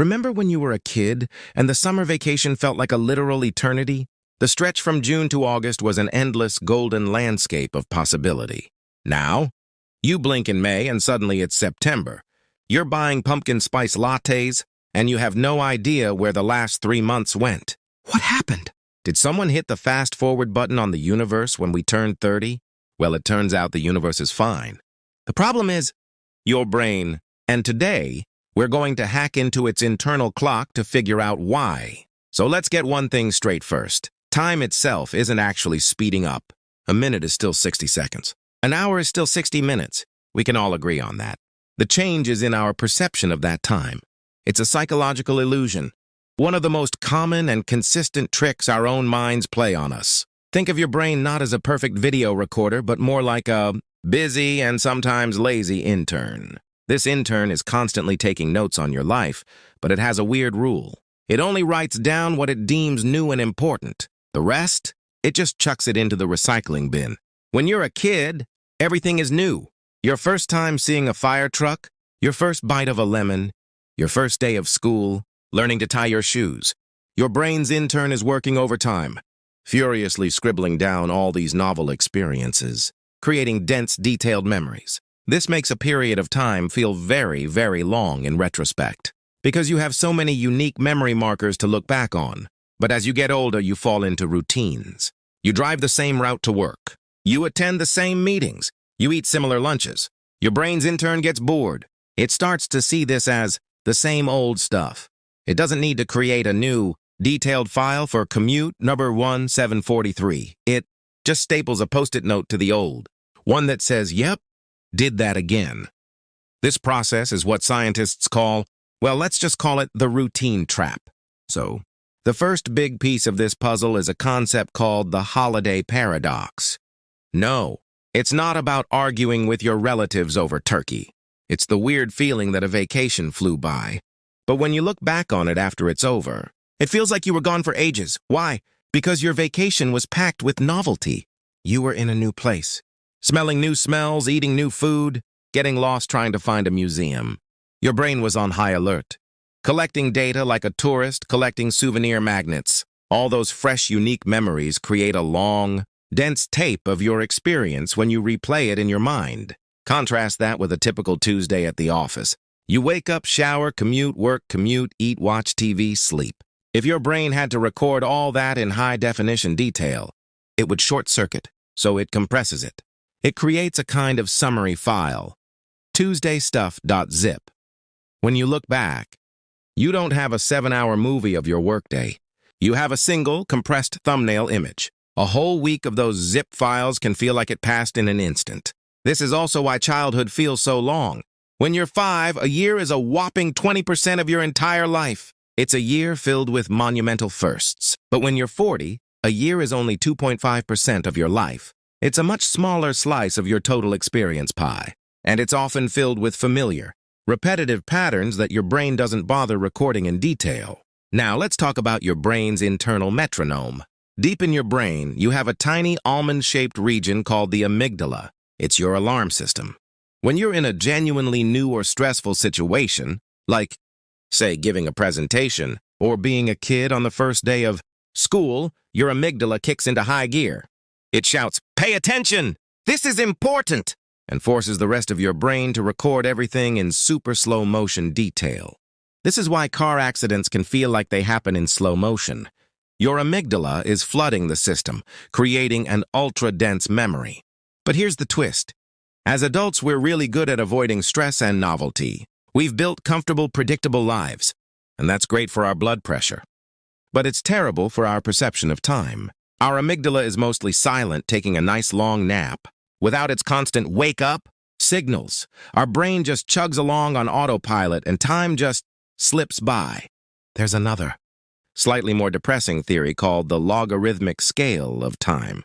Remember when you were a kid and the summer vacation felt like a literal eternity? The stretch from June to August was an endless golden landscape of possibility. Now, you blink in May and suddenly it's September. You're buying pumpkin spice lattes and you have no idea where the last 3 months went. What happened? Did someone hit the fast forward button on the universe when we turned 30? Well, it turns out the universe is fine. The problem is your brain, and today, we're going to hack into its internal clock to figure out why. So let's get one thing straight first. Time itself isn't actually speeding up. A minute is still 60 seconds. An hour is still 60 minutes. We can all agree on that. The change is in our perception of that time. It's a psychological illusion. One of the most common and consistent tricks our own minds play on us. Think of your brain not as a perfect video recorder, but more like a busy and sometimes lazy intern. This intern is constantly taking notes on your life, but it has a weird rule. It only writes down what it deems new and important. The rest, it just chucks it into the recycling bin. When you're a kid, everything is new. Your first time seeing a fire truck, your first bite of a lemon, your first day of school, learning to tie your shoes. Your brain's intern is working overtime, furiously scribbling down all these novel experiences, creating dense, detailed memories. This makes a period of time feel very, very long in retrospect, because you have so many unique memory markers to look back on. But as you get older, you fall into routines. You drive the same route to work. You attend the same meetings. You eat similar lunches. Your brain's intern gets bored. It starts to see this as the same old stuff. It doesn't need to create a new, detailed file for commute number 1743. It just staples a Post-it note to the old, one that says, yep, did that again. This process is what scientists call, well, let's just call it the routine trap. So, the first big piece of this puzzle is a concept called the holiday paradox. No, it's not about arguing with your relatives over turkey. It's the weird feeling that a vacation flew by. But when you look back on it after it's over, it feels like you were gone for ages. Why? Because your vacation was packed with novelty. You were in a new place, smelling new smells, eating new food, getting lost trying to find a museum. Your brain was on high alert, collecting data like a tourist collecting souvenir magnets. All those fresh, unique memories create a long, dense tape of your experience when you replay it in your mind. Contrast that with a typical Tuesday at the office. You wake up, shower, commute, work, commute, eat, watch TV, sleep. If your brain had to record all that in high-definition detail, it would short-circuit, so it compresses it. It creates a kind of summary file, tuesdaystuff.zip. When you look back, you don't have a 7-hour movie of your workday. You have a single, compressed thumbnail image. A whole week of those zip files can feel like it passed in an instant. This is also why childhood feels so long. When you're 5, a year is a whopping 20% of your entire life. It's a year filled with monumental firsts. But when you're 40, a year is only 2.5% of your life. It's a much smaller slice of your total experience pie. And it's often filled with familiar, repetitive patterns that your brain doesn't bother recording in detail. Now, let's talk about your brain's internal metronome. Deep in your brain, you have a tiny almond-shaped region called the amygdala. It's your alarm system. When you're in a genuinely new or stressful situation, like, say, giving a presentation or being a kid on the first day of school, your amygdala kicks into high gear. It shouts, "Pay attention! This is important!" and forces the rest of your brain to record everything in super slow motion detail. This is why car accidents can feel like they happen in slow motion. Your amygdala is flooding the system, creating an ultra-dense memory. But here's the twist. As adults, we're really good at avoiding stress and novelty. We've built comfortable, predictable lives, and that's great for our blood pressure. But it's terrible for our perception of time. Our amygdala is mostly silent, taking a nice long nap. Without its constant wake-up signals, our brain just chugs along on autopilot and time just slips by. There's another, slightly more depressing theory called the logarithmic scale of time.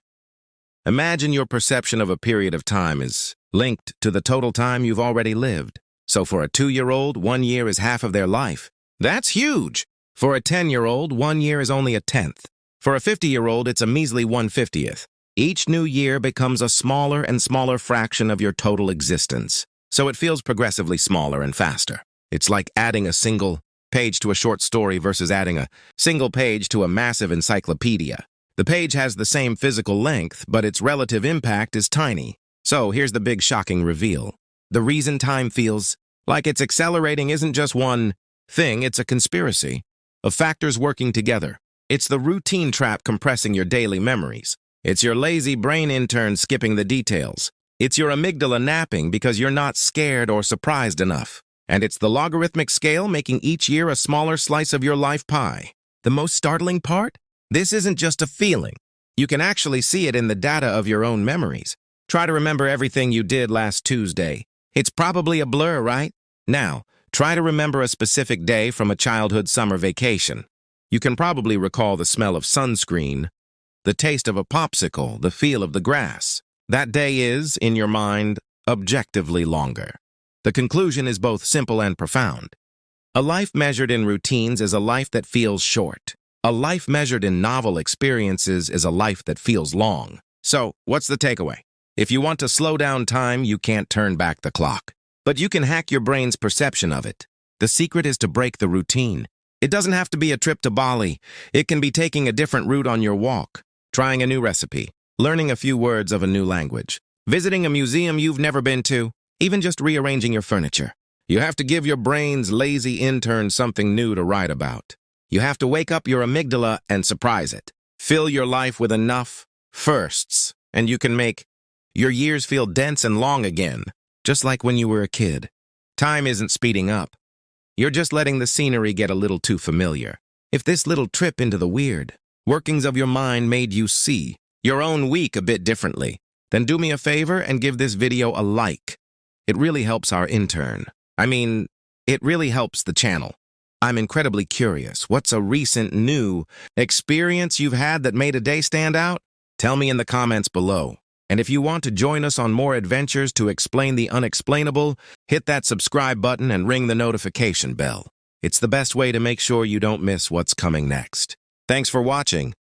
Imagine your perception of a period of time is linked to the total time you've already lived. So for a 2-year-old, 1 year is half of their life. That's huge! For a 10-year-old, 1 year is only a 10th. For a 50-year-old, it's a measly 1/50th. Each new year becomes a smaller and smaller fraction of your total existence, so it feels progressively smaller and faster. It's like adding a single page to a short story versus adding a single page to a massive encyclopedia. The page has the same physical length, but its relative impact is tiny. So here's the big shocking reveal. The reason time feels like it's accelerating isn't just one thing, it's a conspiracy of factors working together. It's the routine trap compressing your daily memories. It's your lazy brain intern skipping the details. It's your amygdala napping because you're not scared or surprised enough. And it's the logarithmic scale making each year a smaller slice of your life pie. The most startling part? This isn't just a feeling. You can actually see it in the data of your own memories. Try to remember everything you did last Tuesday. It's probably a blur, right? Now, try to remember a specific day from a childhood summer vacation. You can probably recall the smell of sunscreen, the taste of a popsicle, the feel of the grass. That day is, in your mind, objectively longer. The conclusion is both simple and profound. A life measured in routines is a life that feels short. A life measured in novel experiences is a life that feels long. So, what's the takeaway? If you want to slow down time, you can't turn back the clock. But you can hack your brain's perception of it. The secret is to break the routine. It doesn't have to be a trip to Bali. It can be taking a different route on your walk, trying a new recipe, learning a few words of a new language, visiting a museum you've never been to, even just rearranging your furniture. You have to give your brain's lazy intern something new to write about. You have to wake up your amygdala and surprise it. Fill your life with enough firsts, and you can make your years feel dense and long again, just like when you were a kid. Time isn't speeding up. You're just letting the scenery get a little too familiar. If this little trip into the weird workings of your mind made you see your own week a bit differently, then do me a favor and give this video a like. It really helps our intern. It really helps the channel. I'm incredibly curious. What's a recent new experience you've had that made a day stand out? Tell me in the comments below. And if you want to join us on more adventures to explain the unexplainable, hit that subscribe button and ring the notification bell. It's the best way to make sure you don't miss what's coming next. Thanks for watching.